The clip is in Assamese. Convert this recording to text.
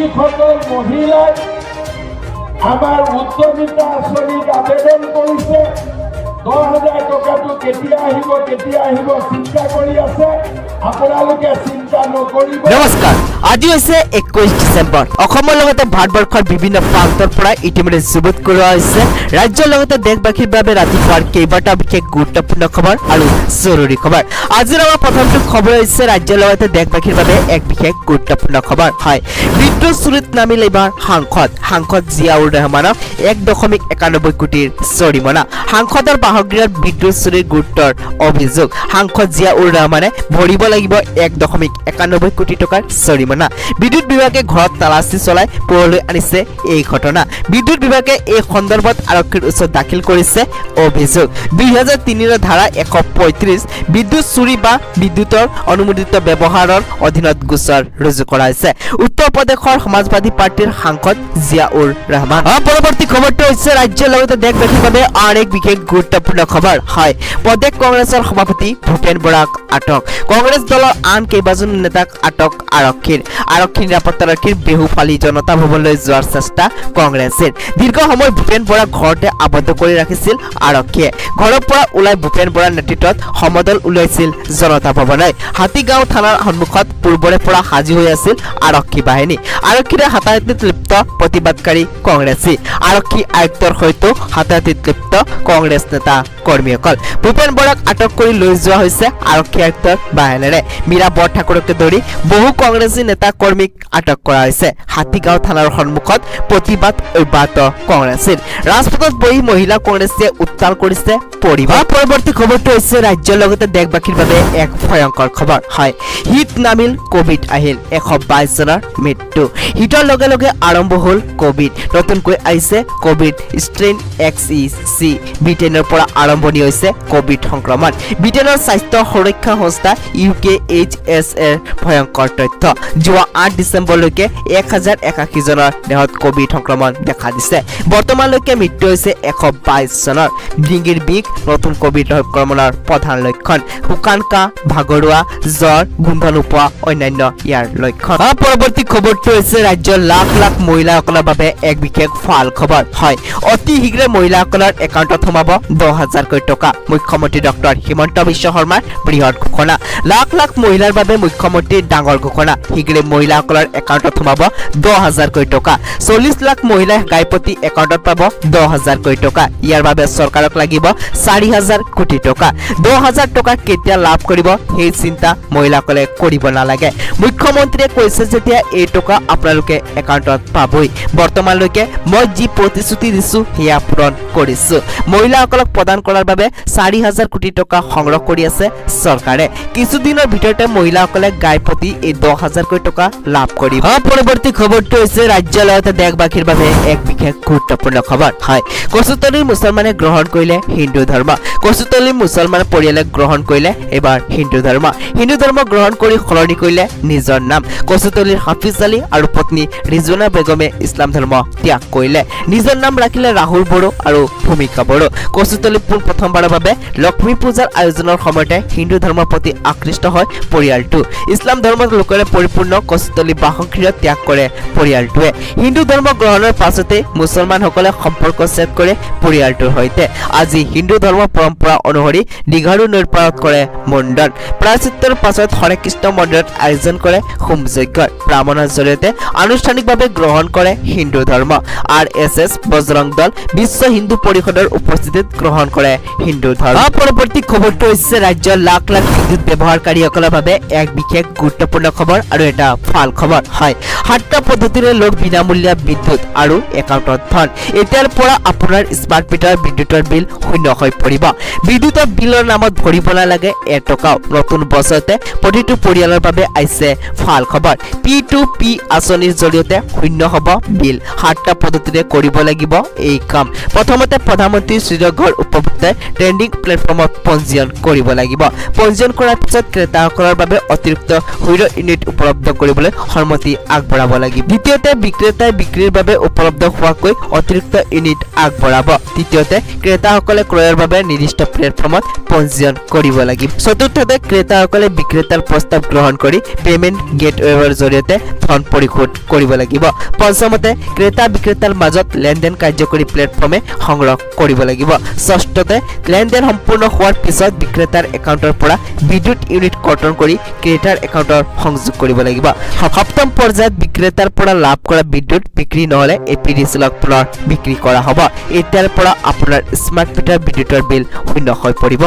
যিসকল মহিলাই আমাৰ উদ্যমিতা আঁচনিত আবেদন কৰিছে 10,000 টকাটো কেতিয়া আহিব চিন্তা কৰি আছে আপোনালোকে চিন্তা নকৰিব। নমস্কাৰ, আজি হৈছে 21 ডিচেম্বৰ। অসমৰ লগতে ভাৰতবৰ্ষৰ বিভিন্ন প্ৰান্তৰ পৰা ইতিমধ্যে যুগুত কৰোৱা হৈছে ৰাজ্যৰ লগতে দেশবাসীৰ বাবে ৰাতিপুৱাৰ কেইবাটাও বিশেষ গুৰুত্বপূৰ্ণ খবৰ আৰু জৰুৰী খবৰ। আজিৰ আমাৰ প্ৰথমটো খবৰ হৈছে ৰাজ্যৰ লগতে দেশবাসীৰ বাবে এক বিশেষ গুৰুত্বপূৰ্ণ খবৰ। হয়, বিদ্যুৎ চুৰিত নামিল এইবাৰ সাংসদ জিয়াউৰ ৰহমানক 1.91 কোটিৰ জৰিমনা। সাংসদৰ বাসগৃহত বিদ্যুৎ চুৰিৰ গুৰুত্বৰ অভিযোগ। সাংসদ জিয়াউৰ ৰহমানে ভৰিব লাগিব 1.91 কোটি টকাৰ জৰিমনা। বিদ্যুৎ বিভাগে ঘৰত তালাচী চলাই পোহৰলৈ আনিছে এই ঘটনা। বিদ্যুৎ বিভাগে এই সন্দৰ্ভত আৰক্ষীৰ ওচৰত দাখিল কৰিছে অভিযোগ। 2003 ধাৰা 135 বিদ্যুৎ চুৰি বা বিদ্যুৎৰ অনুমোদিত ব্যৱহাৰৰ অধীনত গোচৰ ৰুজু কৰা হৈছে উত্তৰ প্ৰদেশৰ সমাজবাদী পাৰ্টিৰ সাংসদ জিয়াউৰ ৰহমান। পৰৱৰ্তী খবৰটো হৈছে ৰাজ্যৰ লগতে দেশবাসীৰ বাবে আন এক বিশেষ গুৰুত্বপূৰ্ণ খবৰ। হয়, প্ৰদেশ কংগ্ৰেছৰ সভাপতি ভূপেন বৰাক আটক। কংগ্ৰেছ দলৰ আন কেইবাজন নেতাক আটক আৰক্ষীৰ নিৰাপত্তাৰক্ষীৰ বেহুফালি জনতা ভৱনলৈ যোৱাৰ চেষ্টা কংগ্ৰেছৰ। দীৰ্ঘ সময় ভূপেন বৰাক ঘৰতে আবদ্ধ কৰি ৰাখিছিল আৰক্ষীয়ে। ঘৰৰ পৰা ওলাই ভূপেন বৰাৰ নেতৃত্বত সমদল ওলাইছিল জনতা ভৱনলৈ। হাতীগাঁও থানাৰ সন্মুখত পূৰ্বৰে পৰা সাজু হৈ আছিল আৰক্ষী বাহিনী। আৰক্ষীৰে হাতাহাতিত লিপ্ত প্ৰতিবাদকাৰী কংগ্ৰেছী। আৰক্ষী আয়ুক্তৰ সৈতেও হাতাহাতিত লিপ্ত কংগ্ৰেছ নেতা কৰ্মীসকল। ভূপেন বৰাক আটক কৰি লৈ যোৱা হৈছে আৰক্ষী আয়ুক্তৰ বাহিনীৰে। মীৰা বৰঠাকুৰকে ধৰি বহু কংগ্ৰেছী নেতা কৰ্মীক আটক কৰা হৈছে। হাতীগাঁও থানাৰ সন্মুখত প্ৰতিবাদ অব্যাহত কংগ্ৰেছীৰ। ৰাজপথত বহি মহিলা কংগ্ৰেছীয়ে উত্তাল কৰিছে পৰিৱেশ। পৰৱৰ্তী খবৰটো হৈছে ৰাজ্যৰ লগতে দেশবাসীৰ বাবে এক ভয়ংকৰ খবৰ। হয়, শীত নামিল, কভিড আহিল, 122 জনৰ মৃত্যু। শীতৰ লগে লগে আৰম্ভ হ'ল কভিড। নতুনকৈ আহিছে কভিড ষ্ট্ৰেইন XEC। ব্ৰিটেইনৰ পৰা আৰম্ভণি হৈছে কভিড সংক্ৰমণ। ব্ৰিটেইনৰ স্বাস্থ্য সুৰক্ষা সংস্থা UKHSৰ ভয়ংকৰ তথ্য। যোৱা 8 ডিচেম্বৰলৈকে 1081 জনৰ দেহত কভিড সংক্ৰমণ দেখা দিছে। বৰ্তমানলৈকে মৃত্যু হৈছে 122 জনৰ। ডিঙিৰ বিষ নতুন কভিড সংক্ৰমণৰ প্ৰধান লক্ষণ। শুকান কাহ, ভাগৰুৱা, জ্বৰ, গোন্ধ নোপোৱা অন্যান্য ইয়াৰ লক্ষণ। পৰৱৰ্তী খবৰটো হৈছে ৰাজ্যৰ লাখ লাখ মহিলাসকলৰ বাবে এক বিশেষ ভাল খবৰ। হয়, অতি শীঘ্ৰে মহিলাসকলৰ একাউণ্টত সোমাব 10,000 কোটি টকা। মুখ্যমন্ত্ৰী ডক্টৰ হিমন্ত বিশ্ব শৰ্মাৰ বৃহৎ ঘোষণা। লাখ লাখ মহিলাৰ বাবে মুখ্যমন্ত্ৰীৰ ডাঙৰ ঘোষণা। শীঘ্ৰে মহিলাসকলৰ একাউণ্টত সোমাব 10,000 কোটি টকা। 40 লাখ মহিলাই গাইপতি একাউণ্টত পাব 10,000 কোটি টকা। ইয়াৰ বাবে চৰকাৰক লাগিব 4,000 কোটি টকা। 10,000 টকা কেতিয়া লাভ কৰিব সেই চিন্তা মহিলাসকলে কৰিব নালাগে। মুখ্যমন্ত্ৰীয়ে কৈছে যেতিয়া এই টকা আপোনালোকে একাউণ্টত পাবই। বৰ্তমানলৈকে মই যি প্ৰতিশ্ৰুতি দিছো সেয়া পূৰণ কৰিছো। মহিলাসকলক প্ৰদান কৰাৰ বাবে 4,000 কোটি টকা সংগ্ৰহ কৰি আছে চৰকাৰে। কিছুদিনৰ ভিতৰতে মহিলাসকলে গাইপতি এই 10,000 কোটি টকা লাভ কৰিব। পৰৱৰ্তী খবৰটো হৈছে ৰাজ্যৰ লগতে দেশবাসীৰ বাবে এক বিশেষ গুৰুত্বপূৰ্ণ খবৰ। হয়, কচুতলীৰ মুছলমানে গ্ৰহণ কৰিলে হিন্দু ধৰ্ম। কচুতলীৰ মুছলমান পৰিয়ালে গ্ৰহণ কৰিলে এবাৰ হিন্দু ধৰ্ম। হিন্দু ধৰ্ম গ্ৰহণ কৰি সলনি কৰিলে নিজৰ নাম। কচুতলীৰ হাফিজ আলী আৰু পত্নী ৰিজৱানা বেগমে ইছলাম ধৰ্ম ত্যাগ কৰিলে। নিজৰ নাম ৰাখিলে ৰাহুল বড়ো আৰু ভূমিকা বড়ো। কচুতলী প্ৰথমবাৰৰ বাবে লক্ষ্মী পূজাৰ আয়োজনৰ সময়তে হিন্দু ধৰ্মৰ প্ৰতি আকৃষ্ট হয় পৰিয়ালটো। ইছলাম ধৰ্মৰ লোকেৰে পৰিপূৰ্ণ কচুতলী বাসগৃহ ত্যাগ কৰে পৰিয়ালটোৱে। হিন্দু ধৰ্ম গ্ৰহণৰ পাছতে মুছলমানসকলে সম্পৰ্ক ছেদ কৰে পৰিয়ালটোৰ সৈতে। আজি হিন্দু ধৰ্মৰ পৰম্পৰা অনুসৰি দীঘাৰু নৈৰ পাৰত কৰে মুণ্ডন। প্ৰায়শ্চিত্তৰ পাছত হৰে কৃষ্ণ মন্দিৰত আয়োজন কৰে হোম যজ্ঞৰ। ব্ৰাহ্মণৰ জৰিয়তে আনুষ্ঠানিকভাৱে গ্ৰহণ কৰে হিন্দু ধৰ্ম। RSS, বজৰং দল, বিশ্ব হিন্দু পৰিষদৰ উপস্থিতিত গ্ৰহণ কৰে হিন্দু ধৰ্ম। পৰৱৰ্তী খবৰটো হৈছে ৰাজ্যৰ লাখ লাখ বিদ্যুৎ ব্যৱহাৰকাৰীসকলৰ বাবে এক বিশেষ গুৰুত্বপূৰ্ণ খবৰ আৰু এটা ভাল খবৰ। হয়, 7টা পদ্ধতিৰে লোক বিনামূলীয়া বিদ্যুৎ আৰু একাউণ্টত ধন। এতিয়াৰ পৰা আপোনাৰ স্মাৰ্ট মিটাৰ বিদ্যুতৰ বিল শূন্য হৈ পৰিব। বিদ্যুতৰ বিলৰ নামত ভৰিব নালাগে এটকাও। নতুন বছৰতে প্ৰতিটো পৰিয়ালৰ বাবে আহিছে ভাল খবৰ। P2P আঁচনিৰ জৰিয়তে শূন্য হ'ব বিল। 7টা পদ্ধতিৰে কৰিব লাগিব এই কাম। প্ৰথমতে প্ৰধানমন্ত্ৰী সুযোগৰ উপভোক্তাই ট্ৰেণ্ডিং প্লেটফৰ্মত পঞ্জীয়ন কৰিব লাগিব পঞ্জীয়ন কৰাৰ পিছত ক্ৰেতাসকলৰ বাবে অতিৰিক্ত সৌৰ ইউনিট উপলব্ধ কৰিবলৈ সন্মতি আগবঢ়াব লাগিব দ্বিতীয়তে বিক্ৰেতাই বিক্ৰীৰ বাবে উপলব্ধ হোৱাকৈ অতিৰিক্ত ইউনিট আগবঢ়াব তৃতীয়তে ক্ৰেতাসকলে ক্ৰয়ৰ বাবে নিৰ্দিষ্ট প্লেটফৰ্মত পঞ্জীয়ন কৰিব লাগিব চতুৰ্থতে ক্ৰেতাসকলে বিক্ৰেতাৰ প্ৰস্তাৱ গ্ৰহণ কৰি পেমেণ্ট গেটৱেৰ জৰিয়তে ধন পৰিশোধ কৰিব লাগিব পঞ্চমতে ক্ৰেতা বিক্ৰেতাৰ মাজত লেনদেন কাৰ্যকৰী প্লেটফৰ্মে সংগ্ৰহ কৰিব লাগিব ষষ্ঠতে লেনদেন সম্পূৰ্ণ হোৱাৰ পিছত বিক্ৰেতাৰ একাউণ্টৰ পৰা বিদ্যুৎ ইউনিট কৰ্তন কৰি ক্ৰেতাৰ একাউণ্টৰ সংযোগ কৰিব লাগিব সপ্তম পৰ্যায়ত বিক্ৰেতাৰ পৰা লাভ কৰা বিদ্যুৎ বিক্ৰী নহলে এপিডিচিএলক পুনৰ বিক্ৰী কৰা হ'ব এতিয়াৰ পৰা আপোনাৰ স্মাৰ্ট মিটাৰ বিদ্যুতৰ বিল শূন্য হৈ পৰিব